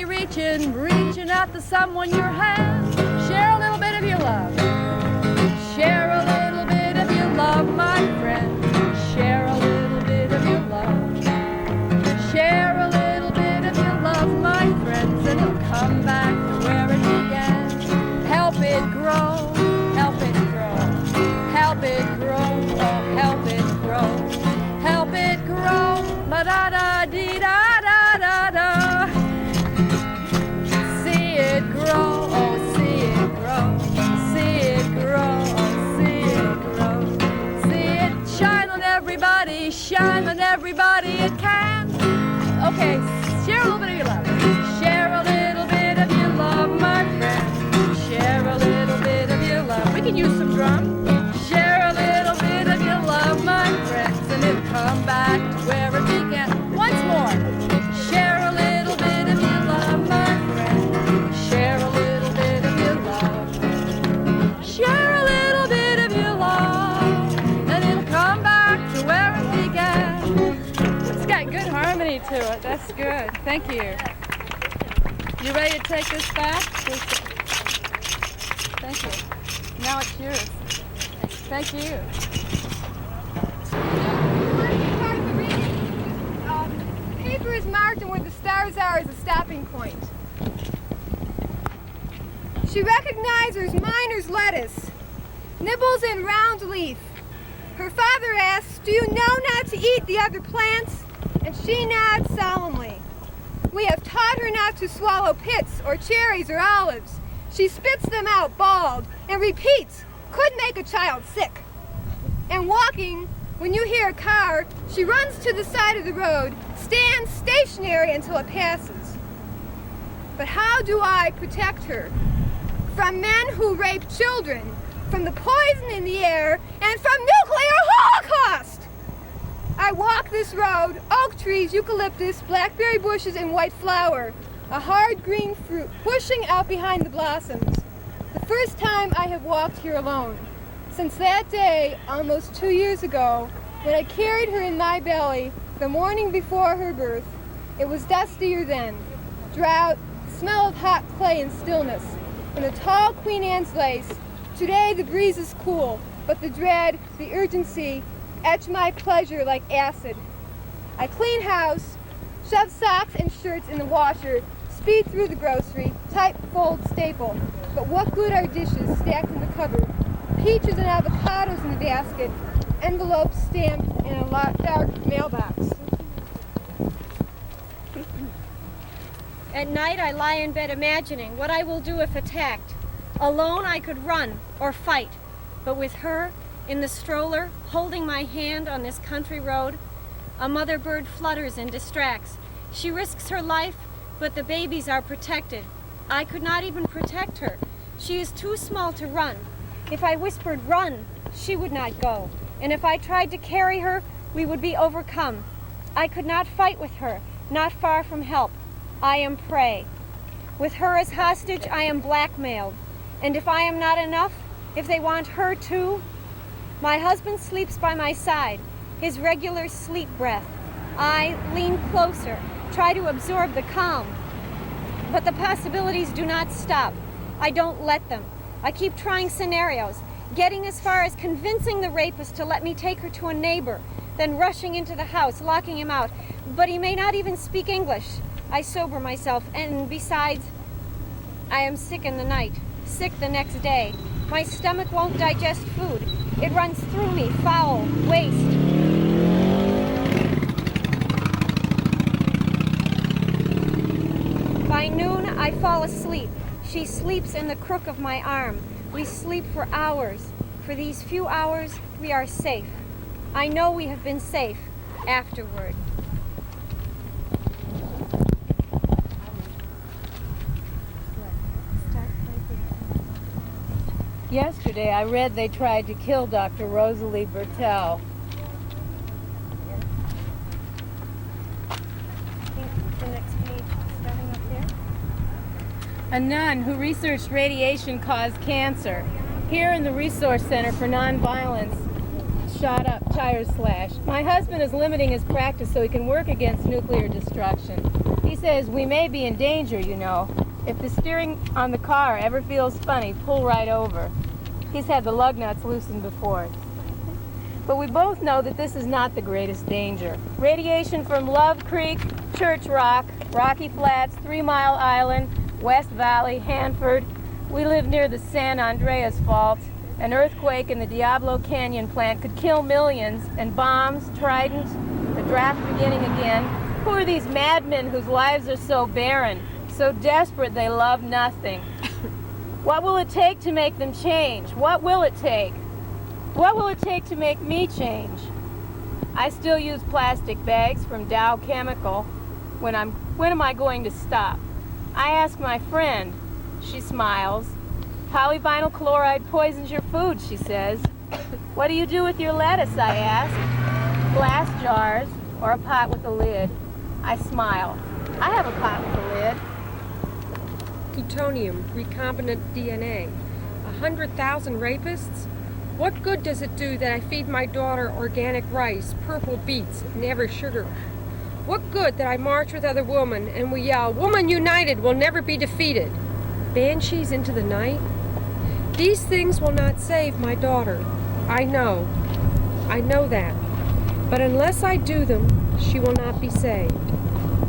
Everybody reaching out to someone your hand. Share a little bit of your love. Share a little bit of your love, my friend. Share a little bit of your love. Share a little bit of your love, my friends, and it'll come back to where it began. Help it grow, help it grow, help it grow, oh help it grow, help it grow, ba-da-da-dee-da-da-da-da. See it grow, oh see it grow, see it grow, oh see it grow. See it shine on everybody it can. Okay, share a little bit of your love. Share a little bit of your love, my friend. Share a little bit of your love. We can use some drum. Share a little bit of your love, my friends, and it'll come back to where it began. Once more. Share a little bit of your love, my friend. Share a little bit of your love. Share a little bit of your love, and it'll come back to where it began. It's got good harmony to it. That's good. Thank you. You ready to take this back? Thank you. Now it's yours. Thank you. Paper is marked, and where the stars are is a stopping point. She recognizes miner's lettuce, nibbles in round leaf. Her father asks, "Do you know not to eat the other plants?" And she nods solemnly. We have taught her not to swallow pits or cherries or olives. She spits them out bald and repeats, "Could make a child sick." And walking, when you hear a car, she runs to the side of the road, stands stationary until it passes. But how do I protect her? From men who rape children, from the poison in the air, and from nuclear holocaust! I walk this road, oak trees, eucalyptus, blackberry bushes, and white flower, a hard green fruit pushing out behind the blossoms. The first time I have walked here alone. Since that day, almost 2 years ago, when I carried her in my belly the morning before her birth, it was dustier then. Drought, smell of hot clay and stillness, and the tall Queen Anne's lace. Today the breeze is cool, but the dread, the urgency, etch my pleasure like acid. I clean house, shove socks and shirts in the washer, speed through the grocery, type, fold, staple. But what good are dishes stacked in the cupboard, peaches and avocados in the basket, envelopes stamped in a dark mailbox. At night I lie in bed imagining what I will do if attacked. Alone I could run or fight, but with her in the stroller, holding my hand on this country road, a mother bird flutters and distracts. She risks her life, but the babies are protected. I could not even protect her. She is too small to run. If I whispered run, she would not go. And if I tried to carry her, we would be overcome. I could not fight with her, not far from help. I am prey. With her as hostage, I am blackmailed. And if I am not enough, if they want her too, my husband sleeps by my side, his regular sleep breath. I lean closer, try to absorb the calm. But the possibilities do not stop. I don't let them. I keep trying scenarios, getting as far as convincing the rapist to let me take her to a neighbor, then rushing into the house, locking him out. But he may not even speak English. I sober myself, and besides, I am sick in the night, sick the next day. My stomach won't digest food. It runs through me, foul, waste. By noon, I fall asleep. She sleeps in the crook of my arm. We sleep for hours. For these few hours, we are safe. I know we have been safe afterward. Yesterday, I read they tried to kill Dr. Rosalie Bertel. The next page, starting up there. A nun who researched radiation caused cancer. Here in the Resource Center for Nonviolence, shot up, tires slashed. My husband is limiting his practice so he can work against nuclear destruction. He's says we may be in danger, you know. If the steering on the car ever feels funny, pull right over. He's had the lug nuts loosened before. But we both know that this is not the greatest danger. Radiation from Love Creek, Church Rock, Rocky Flats, 3 Mile Island, West Valley, Hanford. We live near the San Andreas Fault. An earthquake in the Diablo Canyon plant could kill millions, and bombs, Trident, the draft beginning again. Who are these madmen whose lives are so barren, so desperate they love nothing? What will it take to make them change? What will it take? What will it take to make me change? I still use plastic bags from Dow Chemical. When am I going to stop? I ask my friend. She smiles. Polyvinyl chloride poisons your food, she says. What do you do with your lettuce, I ask. Glass jars or a pot with a lid. I smile. I have a pot with a lid. Plutonium, recombinant DNA. 100,000 rapists? What good does it do that I feed my daughter organic rice, purple beets, never sugar? What good that I march with other women and we yell, "Woman united will never be defeated"? Banshees into the night? These things will not save my daughter. I know that. But unless I do them, she will not be saved.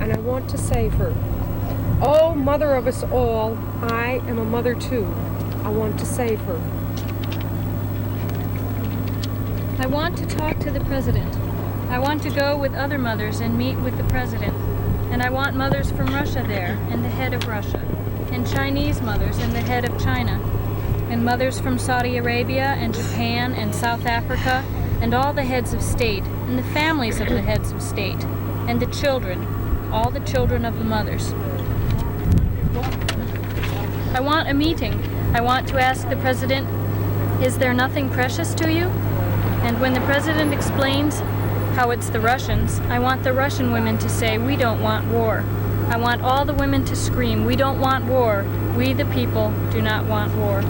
And I want to save her. Oh, mother of us all, I am a mother too. I want to save her. I want to talk to the president. I want to go with other mothers and meet with the president. And I want mothers from Russia there, and the head of Russia. And Chinese mothers, and the head of China. And mothers from Saudi Arabia, and Japan, and South Africa, and all the heads of state, and the families of the heads of state, and the children, all the children of the mothers. I want a meeting. I want to ask the president, is there nothing precious to you? And when the president explains how it's the Russians, I want the Russian women to say, we don't want war. I want all the women to scream, we don't want war. We, the people, do not want war.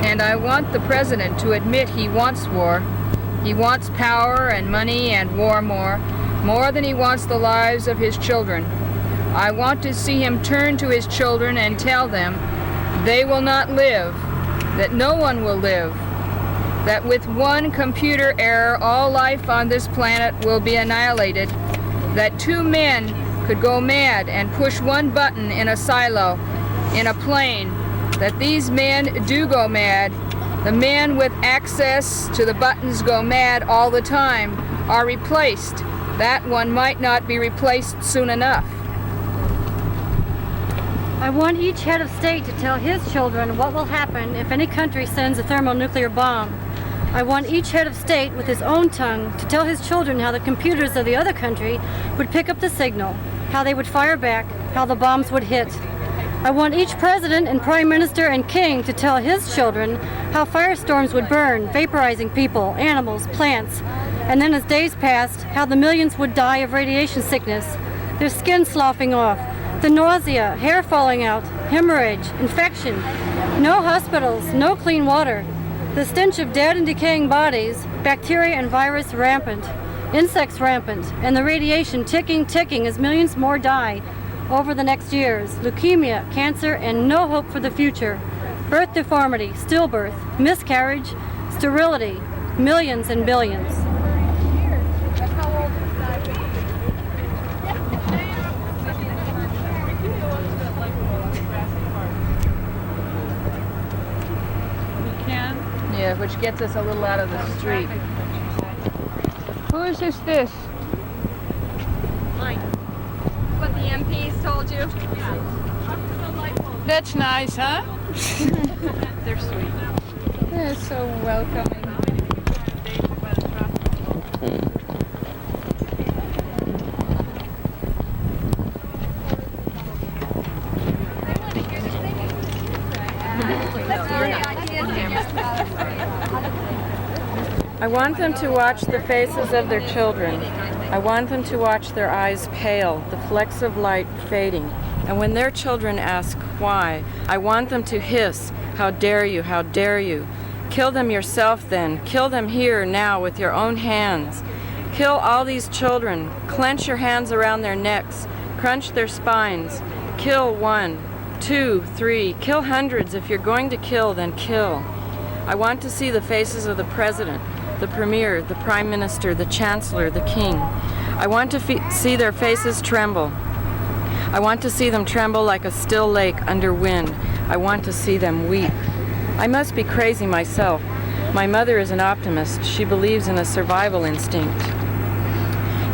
And I want the president to admit he wants war. He wants power and money and war more than he wants the lives of his children. I want to see him turn to his children and tell them they will not live, that no one will live, that with one computer error all life on this planet will be annihilated, that 2 men could go mad and push one button in a silo, in a plane, that these men do go mad. The men with access to the buttons go mad all the time, are replaced. That one might not be replaced soon enough. I want each head of state to tell his children what will happen if any country sends a thermonuclear bomb. I want each head of state with his own tongue to tell his children how the computers of the other country would pick up the signal, how they would fire back, how the bombs would hit. I want each president and prime minister and king to tell his children how firestorms would burn, vaporizing people, animals, plants, and then as days passed, how the millions would die of radiation sickness, their skin sloughing off, the nausea, hair falling out, hemorrhage, infection, no hospitals, no clean water, the stench of dead and decaying bodies, bacteria and virus rampant, insects rampant, and the radiation ticking as millions more die over the next years, leukemia, cancer, and no hope for the future, birth deformity, stillbirth, miscarriage, sterility, millions and billions. Yeah, which gets us a little out of the street. Who is this? Mine. What the MPs told you? That's nice, huh? They're sweet. They're so welcoming. I want them to watch the faces of their children. I want them to watch their eyes pale, the flecks of light fading. And when their children ask why, I want them to hiss, how dare you, Kill them yourself then. Kill them here, now, with your own hands. Kill all these children. Clench your hands around their necks. Crunch their spines. Kill 1, 2, 3. Kill hundreds. If you're going to kill, then kill. I want to see the faces of the president, the premier, the prime minister, the chancellor, the king. I want to see their faces tremble. I want to see them tremble like a still lake under wind. I want to see them weep. I must be crazy myself. My mother is an optimist. She believes in a survival instinct.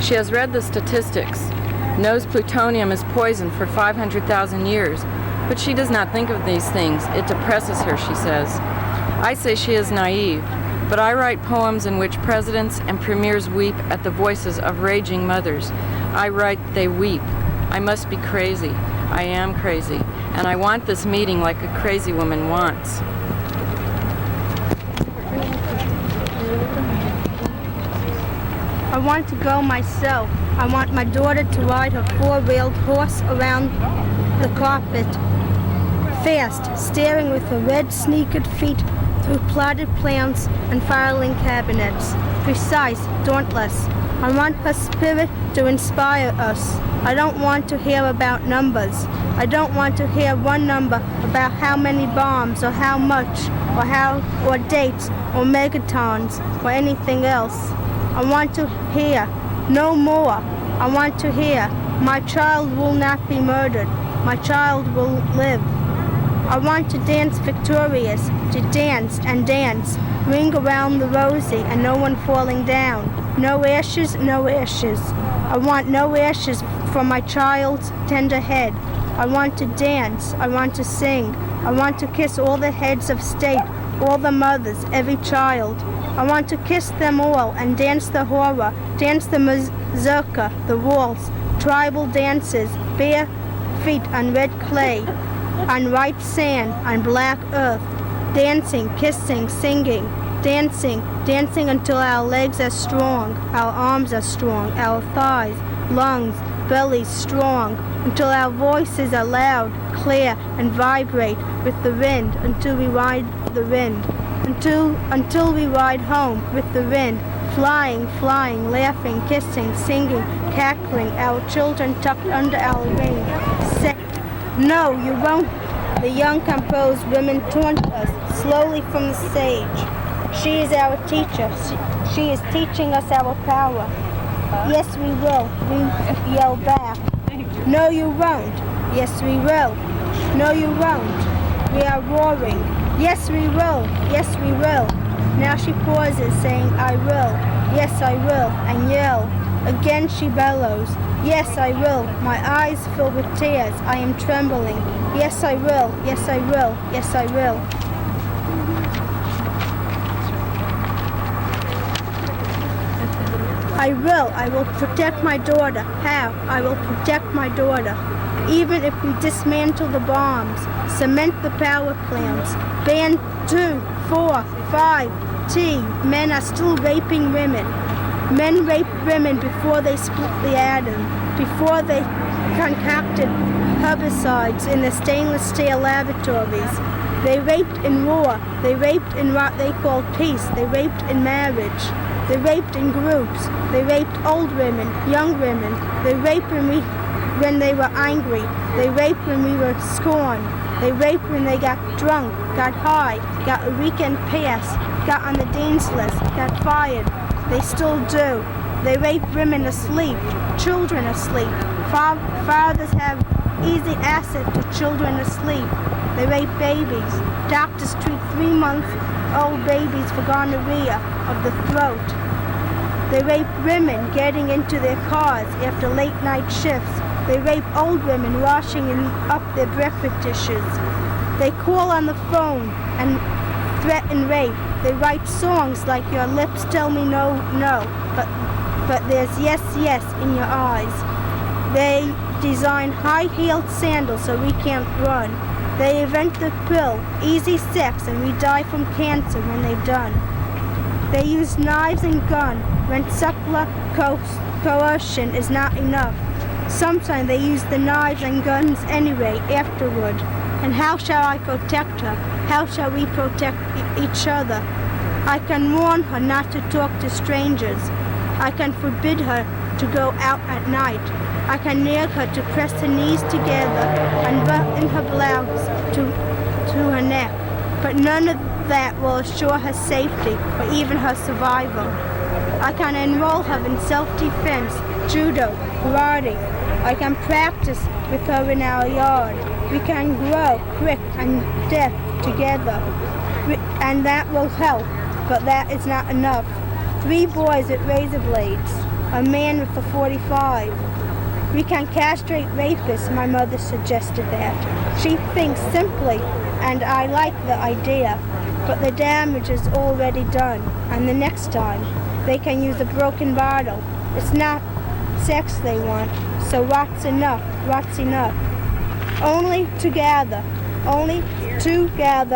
She has read the statistics, knows plutonium is poison for 500,000 years, but she does not think of these things. It depresses her, she says. I say she is naive, but I write poems in which presidents and premiers weep at the voices of raging mothers. I write they weep. I must be crazy. I am crazy, and I want this meeting like a crazy woman wants. I want to go myself. I want my daughter to ride her four-wheeled horse around the carpet, fast, staring with her red sneakered feet through plotted plants and filing cabinets, precise, dauntless. I want her spirit to inspire us. I don't want to hear about numbers. I don't want to hear one number about how many bombs or how much or dates or megatons or anything else. I want to hear no more. I want to hear my child will not be murdered. My child will live. I want to dance victorious, to dance and dance, ring around the rosy and no one falling down. No ashes, no ashes. I want no ashes from my child's tender head. I want to dance. I want to sing. I want to kiss all the heads of state, all the mothers, every child. I want to kiss them all and dance the horror, dance the mazurka, the waltz, tribal dances, bare feet on red clay, on white sand, on black earth, dancing, kissing, singing, dancing, dancing until our legs are strong, our arms are strong, our thighs, lungs, bellies strong, until our voices are loud, clear, and vibrate with the wind, until we ride the wind. Until we ride home with the wind, flying, laughing, kissing, singing, cackling, our children tucked under our wing. Say, no, you won't. The young composed women taunt us slowly from the stage. She is our teacher. She is teaching us our power. Yes, we will. We yell back. No, you won't. Yes, we will. No, you won't. We are roaring. Yes, we will. Yes, we will. Now she pauses, saying, I will. Yes, I will. And yell. Again she bellows. Yes, I will. My eyes fill with tears. I am trembling. Yes, I will. Yes, I will. Yes, I will. I will. I will protect my daughter. How? I will protect my daughter. Even if we dismantle the bombs, cement the power plants, ban 2, 4, 5, T, men are still raping women. Men raped women before they split the atom, before they concocted herbicides in the stainless steel laboratories. They raped in war. They raped in what they called peace. They raped in marriage. They raped in groups. They raped old women, young women. They raped when they were angry. They raped when we were scorned. They raped when they got drunk, got high, got a weekend pass, got on the dean's list, got fired. They still do. They rape women asleep, children asleep. Fathers have easy access to children asleep. They rape babies. Doctors treat 3-month-old babies for gonorrhea of the throat. They rape women getting into their cars after late night shifts. They rape old women washing up their breakfast dishes. They call on the phone and threaten rape. They write songs like your lips tell me no, no, but there's yes, yes in your eyes. They design high-heeled sandals so we can't run. They invent the pill, easy sex, and we die from cancer when they're done. They use knives and guns when subtler coercion is not enough. Sometimes they use the knives and guns anyway afterward. And how shall I protect her? How shall we protect each other. I can warn her not to talk to strangers. I can forbid her to go out at night. I can nag her to press her knees together and button her blouse to her neck. But none of that will assure her safety or even her survival. I can enroll her in self-defense, judo, karate. I can practice with her in our yard. We can grow quick and deaf together, and that will help, but that is not enough. 3 boys with razor blades, a man with a 45. We can castrate rapists, my mother suggested that. She thinks simply, and I like the idea, but the damage is already done, and the next time they can use a broken bottle. It's not sex they want, so what's enough? What's enough? Only together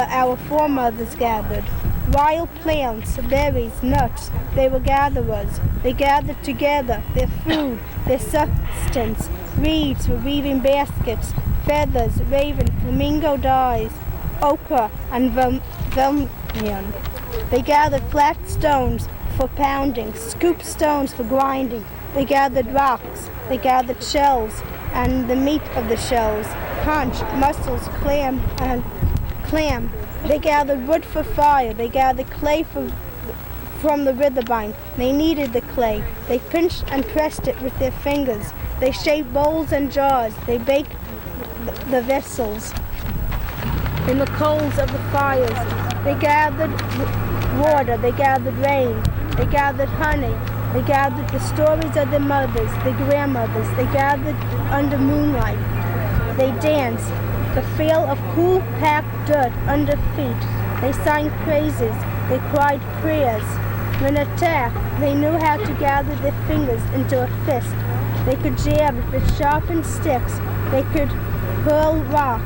our foremothers gathered. Wild plants, berries, nuts, they were gatherers. They gathered together their food, their substance. Reeds were weaving baskets, feathers, raven, flamingo dyes, ochre, and vermilion. They gathered flat stones for pounding, scoop stones for grinding. They gathered rocks, they gathered shells, and the meat of the shells, conch, mussels, clam. They gathered wood for fire. They gathered clay from the riverbank. They kneaded the clay. They pinched and pressed it with their fingers. They shaped bowls and jars. They baked the vessels in the coals of the fires. They gathered water. They gathered rain. They gathered honey. They gathered the stories of their mothers, their grandmothers. They gathered under moonlight. They danced. The feel of cool, packed dirt under feet. They sang praises. They cried prayers. When attacked, they knew how to gather their fingers into a fist. They could jab with sharpened sticks. They could hurl rock.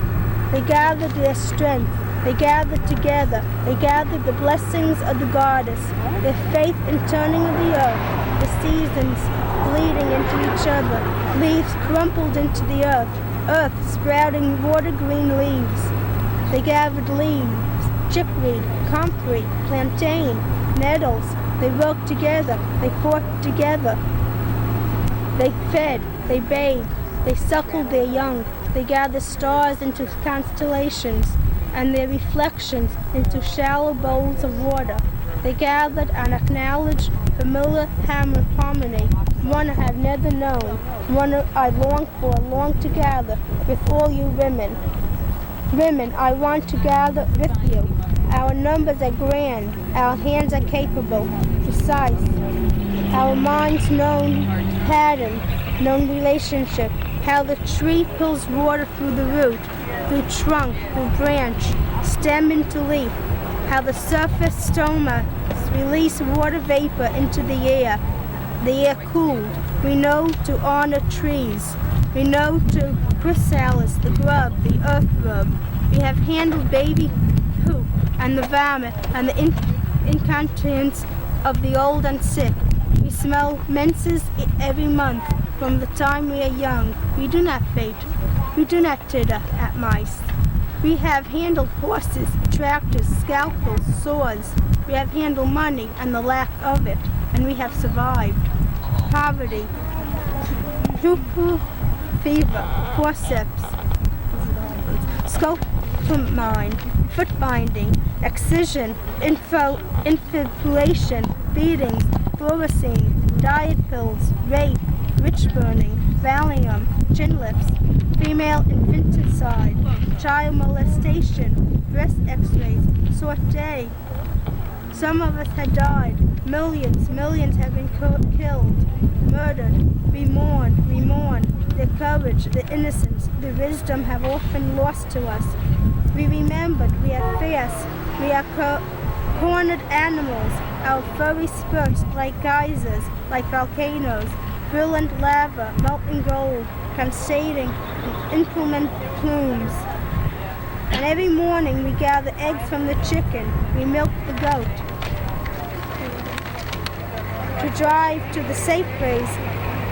They gathered their strength. They gathered together. They gathered the blessings of the goddess, their faith in turning of the earth, the seasons bleeding into each other, leaves crumpled into the earth sprouting water-green leaves. They gathered leaves, chickweed, comfrey, plantain, nettles. They worked together. They fought together. They fed. They bathed. They suckled their young. They gathered stars into constellations and their reflections into shallow bowls of water. They gathered and acknowledged familiar harmony, one I have never known, one I long for, long to gather with all you women. Women, I want to gather with you. Our numbers are grand, our hands are capable, precise. Our minds known pattern, known relationship, how the tree pulls water through the root, through trunk, through branch, stem into leaf, how the surface stoma release water vapor into the air cooled. We know to honor trees. We know to chrysalis, the grub, the earthworm. We have handled baby poop and the vomit and the incontinence of the old and sick. We smell menses every month from the time we are young. We do not faint. We do not titter at mice. We have handled horses, tractors, scalpels, saws. We have handled money and the lack of it, and we have survived. Poverty, fever, forceps, scopamine, foot binding, excision, infibulation, beatings, fluorescein, diet pills, rape, witch burning, Valium, chin lifts, female infanticide, child molestation, breast x-rays, sortie. Some of us had died. Millions have been killed, murdered. We mourn. Their courage, their innocence, their wisdom have often lost to us. We remembered, we are fierce, we are cornered animals. Our furry spurts like geysers, like volcanoes, brilliant lava, melting gold, pulsating implement plumes. And every morning we gather eggs from the chicken, we milk the goat. To drive to the Safeways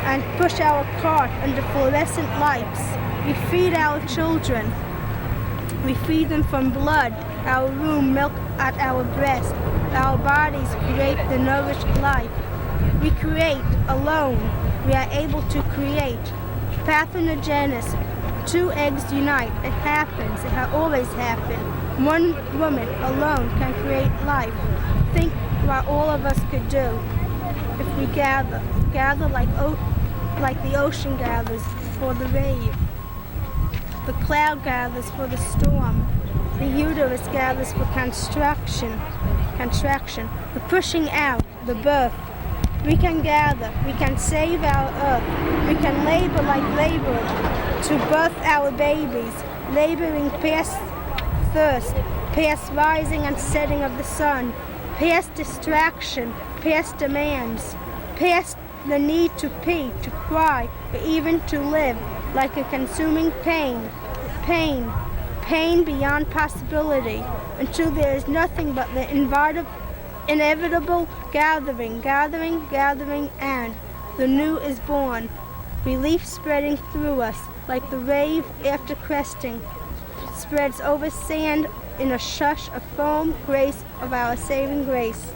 and push our cart under fluorescent lights. We feed our children. We feed them from blood, our womb milk at our breast, our bodies create the nourished life. We create alone, we are able to create. Parthenogenesis, 2 eggs unite, it happens, it has always happened. One woman alone can create life. Think what all of us could do if we gather like the ocean gathers for the wave. The cloud gathers for the storm. The uterus gathers for contraction, the pushing out, the birth. We can gather, we can save our earth. We can labor like laborers to birth our babies, laboring past thirst, past rising and setting of the sun, past distraction, past demands, past the need to pee, to cry, or even to live, like a consuming pain beyond possibility, until there is nothing but the inevitable gathering, and the new is born. Relief spreading through us, like the wave after cresting, spreads over sand in a shush of foam, grace of our saving grace.